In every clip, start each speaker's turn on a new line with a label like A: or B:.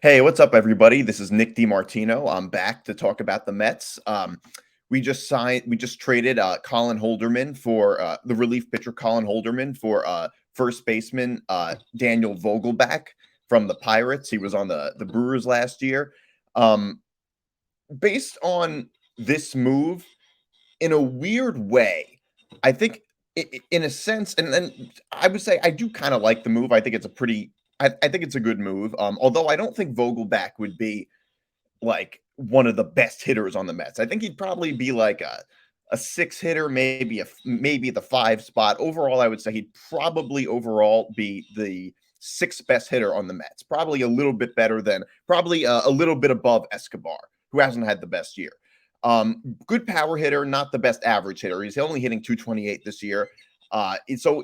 A: Hey, what's up, everybody? This is Nick DiMartino. I'm back to talk about the Mets. We just traded Colin Holderman for the relief pitcher Colin Holderman for first baseman Daniel Vogelbach from the Pirates. He was on the Brewers last year. Um, Based on this move, in a weird way, I think in a sense, and then I would say I do kind of like the move. I think it's a pretty, I think it's a good move. Although I don't think Vogelback would be like one of the best hitters on the Mets. I think he'd probably be like a six hitter, maybe the five spot. Overall, I would say he'd probably overall be the sixth best hitter on the Mets. Probably a little bit better than, probably a little bit above Escobar, who hasn't had the best year. Good power hitter, not the best average hitter. He's only hitting 228 this year. So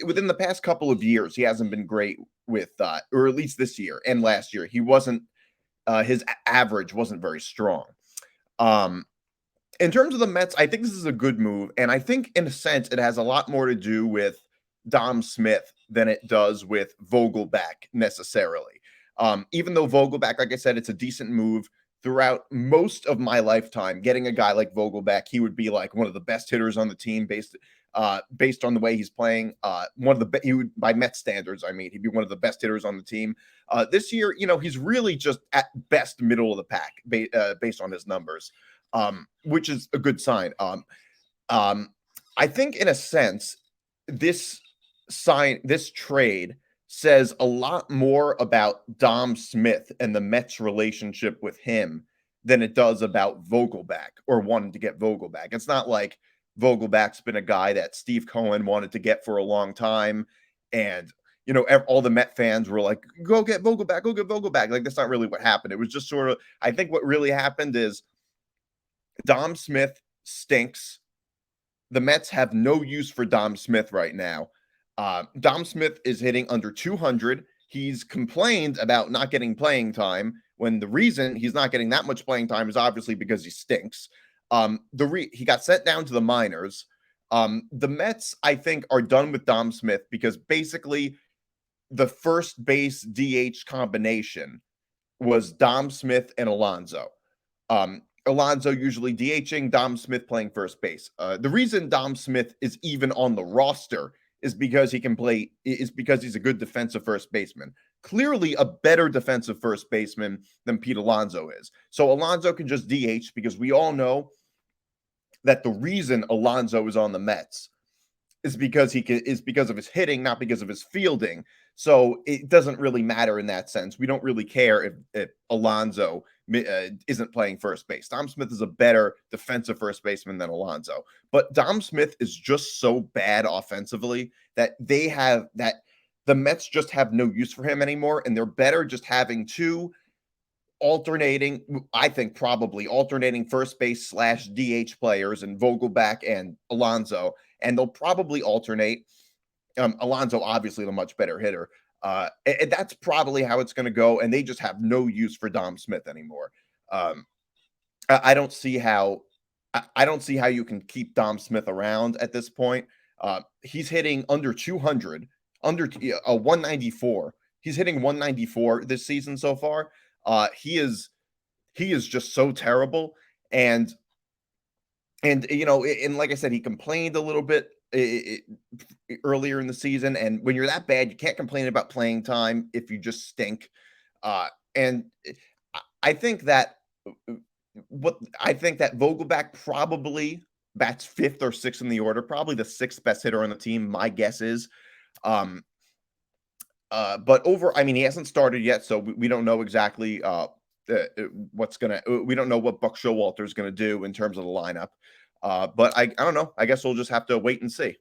A: within the past couple of years, he hasn't been great with, or at least this year and last year, he wasn't. His average wasn't very strong. Um, in terms of the Mets, I think this is a good move, and I think in a sense it has a lot more to do with Dom Smith than it does with Vogelback necessarily. Even though Vogelback, like I said, it's a decent move. Throughout most of my lifetime, getting a guy like Vogelback, he would be like one of the best hitters on the team based on the way he's playing. One of the he would, by Met standards, I mean, he'd be one of the best hitters on the team. This year, he's really just at best middle of the pack based on his numbers, which is a good sign. I think in a sense, this trade says a lot more about Dom Smith and the Mets' relationship with him than it does about Vogelback or wanting to get Vogelback. It's not like Vogelback's been a guy that Steve Cohen wanted to get for a long time. And, all the Met fans were like, go get Vogelback, go get Vogelback. Like, that's not really what happened. It was just sort of, I think what really happened is Dom Smith stinks. The Mets have no use for Dom Smith right now. Dom Smith is hitting under 200. He's complained about not getting playing time when the reason he's not getting that much playing time is obviously because he stinks. He got sent down to the minors. The Mets, I think, are done with Dom Smith because basically the first base DH combination was Dom Smith and Alonso. Alonso usually DHing, Dom Smith playing first base. The reason Dom Smith is even on the roster is because he's a good defensive first baseman. Clearly a better defensive first baseman than Pete Alonso is. So Alonso can just DH because we all know that the reason Alonso is on the Mets is because of his hitting, not because of his fielding. So it doesn't really matter in that sense. We don't really care if Alonso isn't playing first base. Dom Smith is a better defensive first baseman than Alonso. But Dom Smith is just so bad offensively that the Mets just have no use for him anymore. And they're better just having two probably alternating first base / DH players and Vogelback and Alonso. And they'll probably alternate. Alonso, obviously, the much better hitter. And that's probably how it's going to go. And they just have no use for Dom Smith anymore. I don't see how you can keep Dom Smith around at this point. He's hitting under 200, under 194. He's hitting 194 this season so far. He is just so terrible. And like I said, he complained a little bit earlier in the season. And when you're that bad, you can't complain about playing time if you just stink. And I think that Vogelback probably bats fifth or sixth in the order, probably the sixth best hitter on the team. My guess is, but he hasn't started yet, so we don't know exactly we don't know what Buck Showalter is gonna do in terms of the lineup. But I don't know. I guess we'll just have to wait and see.